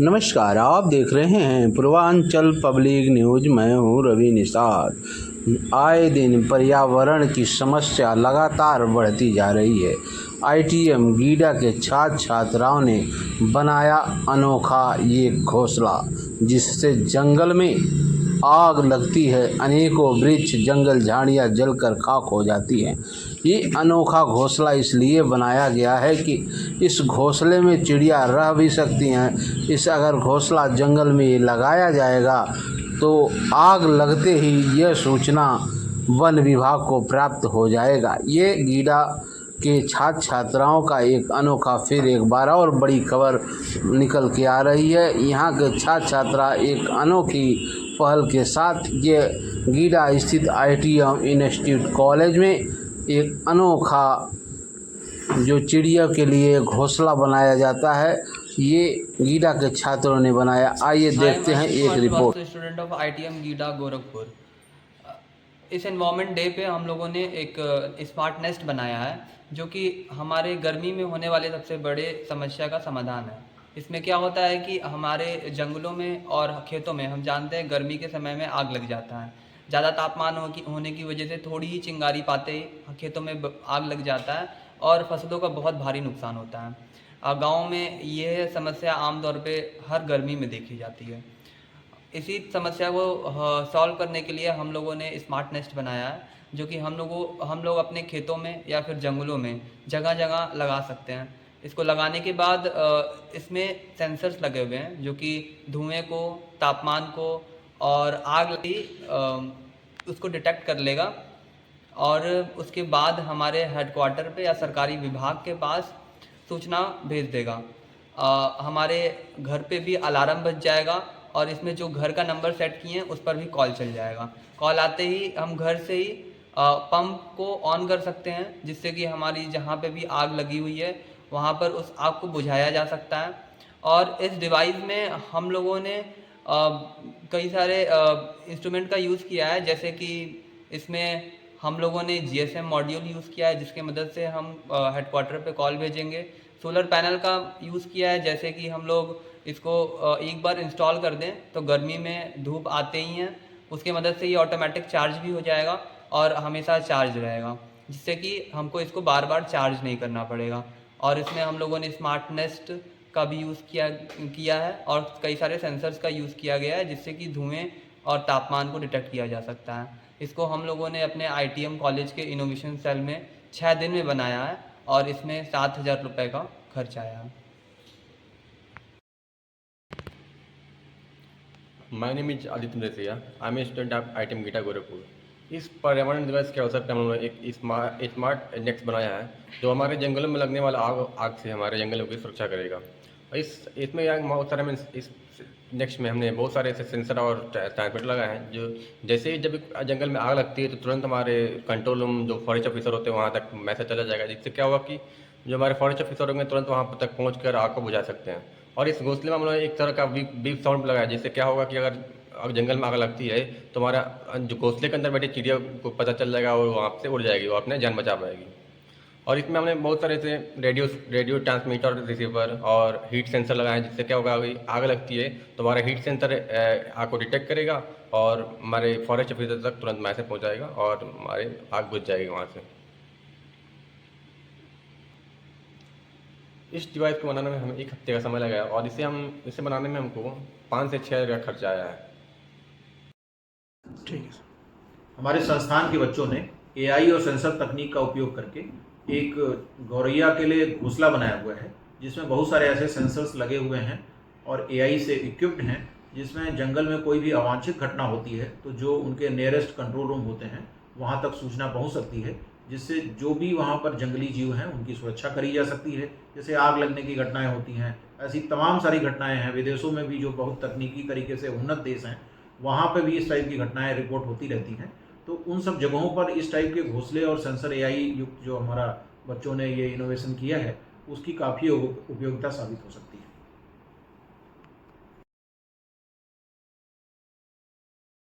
नमस्कार, आप देख रहे हैं पूर्वांचल पब्लिक न्यूज। मैं हूं रवि निषाद। आए दिन पर्यावरण की समस्या लगातार बढ़ती जा रही है। आईटीएम गीडा के छात्र छात्राओं ने बनाया अनोखा ये घोंसला, जिससे जंगल में आग लगती है, अनेकों वृक्ष जंगल झाड़ियाँ जलकर खाक हो जाती हैं। ये अनोखा घोंसला इसलिए बनाया गया है कि इस घोंसले में चिड़िया रह भी सकती हैं। इस अगर घोंसला जंगल में लगाया जाएगा तो आग लगते ही यह सूचना वन विभाग को प्राप्त हो जाएगा। ये गीडा के छात्र छात्राओं का एक अनोखा फिर एक बार और बड़ी खबर निकल के आ रही है। यहाँ के छात्र छात्रा एक अनोखी पहल के साथ ये गीडा स्थित आईटीएम इंस्टीट्यूट कॉलेज में एक अनोखा जो चिड़िया के लिए घोंसला बनाया जाता है, ये गीडा के छात्रों ने बनाया। आइए देखते हैं एक report. Student of ITM GIDA Gorakhpur. इस एनवायरनमेंट डे पे हम लोगों ने एक स्मार्ट नेस्ट बनाया है, जो कि हमारे गर्मी में होने वाले सबसे बड़े समस्या का समाधान है। इसमें क्या होता है कि हमारे जंगलों में और खेतों में हम जानते हैं गर्मी के समय में आग लग जाता है। ज़्यादा तापमान होने की वजह से थोड़ी ही चिंगारी पाते ही खेतों में आग लग जाता है और फसलों का बहुत भारी नुकसान होता है। गाँव में यह समस्या आमतौर पे हर गर्मी में देखी जाती है। इसी समस्या को सॉल्व करने के लिए हम लोगों ने स्मार्ट नेस्ट बनाया है, जो कि हम लोग अपने खेतों में या फिर जंगलों में जगह जगह लगा सकते हैं। इसको लगाने के बाद इसमें सेंसर्स लगे हुए हैं, जो कि धुएं को, तापमान को और आग लगी उसको डिटेक्ट कर लेगा और उसके बाद हमारे हेडक्वार्टर पे या सरकारी विभाग के पास सूचना भेज देगा। हमारे घर पे भी अलार्म बज जाएगा और इसमें जो घर का नंबर सेट किए हैं उस पर भी कॉल चल जाएगा। कॉल आते ही हम घर से ही पंप को ऑन कर सकते हैं, जिससे कि हमारी जहाँ पे भी आग लगी हुई है वहाँ पर उस आग को बुझाया जा सकता है। और इस डिवाइस में हम लोगों ने कई सारे इंस्ट्रूमेंट का यूज़ किया है, जैसे कि इसमें हम लोगों ने जीएसएम मॉड्यूल यूज़ किया है, जिसके मदद से हम हेडक्वार्टर पे कॉल भेजेंगे। सोलर पैनल का यूज़ किया है, जैसे कि हम लोग इसको एक बार इंस्टॉल कर दें तो गर्मी में धूप आते ही हैं उसके मदद से ये ऑटोमेटिक चार्ज भी हो जाएगा और हमेशा चार्ज रहेगा, जिससे कि हमको इसको बार बार चार्ज नहीं करना पड़ेगा। और इसमें हम लोगों ने स्मार्ट नेस्ट का भी यूज़ किया है और कई सारे सेंसर्स का यूज़ किया गया है, जिससे कि धुएँ और तापमान को डिटेक्ट किया जा सकता है। इसको हम लोगों ने अपने आईटीएम कॉलेज के इनोवेशन सेल में 6 दिन में बनाया है और इसमें 7,000 रुपये का खर्च आया है। My name is Aditya Malesiya. I am a student of ITM GIDA Gorakhpur. इस पर्यावरण दिवस के अवसर पर हम लोगों ने एक स्मार्ट नेक्स्ट बनाया है, जो हमारे जंगलों में लगने वाला आग से हमारे जंगलों की सुरक्षा करेगा। और इसमें बहुत सारे में इस नेक्स्ट में हमने बहुत सारे ऐसे सेंसर और ट्रांसमीटर लगाए हैं, जो जैसे ही जब जंगल में आग लगती है तो तुरंत हमारे कंट्रोल रूम जो फॉरेस्ट ऑफिसर होते हैं वहाँ तक मैसेज चला जाएगा, जिससे क्या होगा कि जो हमारे फॉरेस्ट ऑफिसर होंगे तुरंत वहाँ तक पहुँच कर आग को बुझा सकते हैं। और इस घोंसले में हम लोग एक तरह का बीप साउंड लगाया, जिससे क्या होगा कि अगर जंगल में आग लगती है तो हमारा जो घोंसले के अंदर बैठे चिड़िया को पता चल जाएगा और वहाँ से उड़ जाएगी और अपने जान बचा पाएगी। और इसमें हमने बहुत सारे ऐसे रेडियो ट्रांसमीटर, रिसीवर और हीट सेंसर लगाए हैं, जिससे क्या होगा अगर आग लगती है तो हमारा हीट सेंसर आग को डिटेक्ट करेगा और हमारे फॉरेस्ट ऑफिसर तक तुरंत मैसेज पहुँचाएगा और हमारे आग बुझ जाएगी वहाँ से। इस डिवाइस को बनाने में हमें 1 हफ्ते का समय लगा और इसे बनाने में हमको 5 से 6 हज़ार का खर्चा आया है। ठीक है। हमारे संस्थान के बच्चों ने एआई और सेंसर तकनीक का उपयोग करके एक गौरैया के लिए घोंसला बनाया हुआ है, जिसमें बहुत सारे ऐसे सेंसर्स लगे हुए हैं और एआई से इक्विप्ड हैं, जिसमें जंगल में कोई भी अवांछित घटना होती है तो जो उनके नियरेस्ट कंट्रोल रूम होते हैं वहाँ तक सूचना पहुँच सकती है, जिससे जो भी वहाँ पर जंगली जीव हैं उनकी सुरक्षा करी जा सकती है। जैसे आग लगने की घटनाएं होती हैं, ऐसी तमाम सारी घटनाएं हैं। विदेशों में भी जो बहुत तकनीकी तरीके से उन्नत देश हैं वहाँ पे भी इस टाइप की घटनाएं रिपोर्ट होती रहती हैं। तो उन सब जगहों पर इस टाइप के घोंसले और सेंसर एआई युक्त जो हमारा बच्चों ने ये इनोवेशन किया है उसकी काफ़ी उपयोगिता साबित हो सकती है।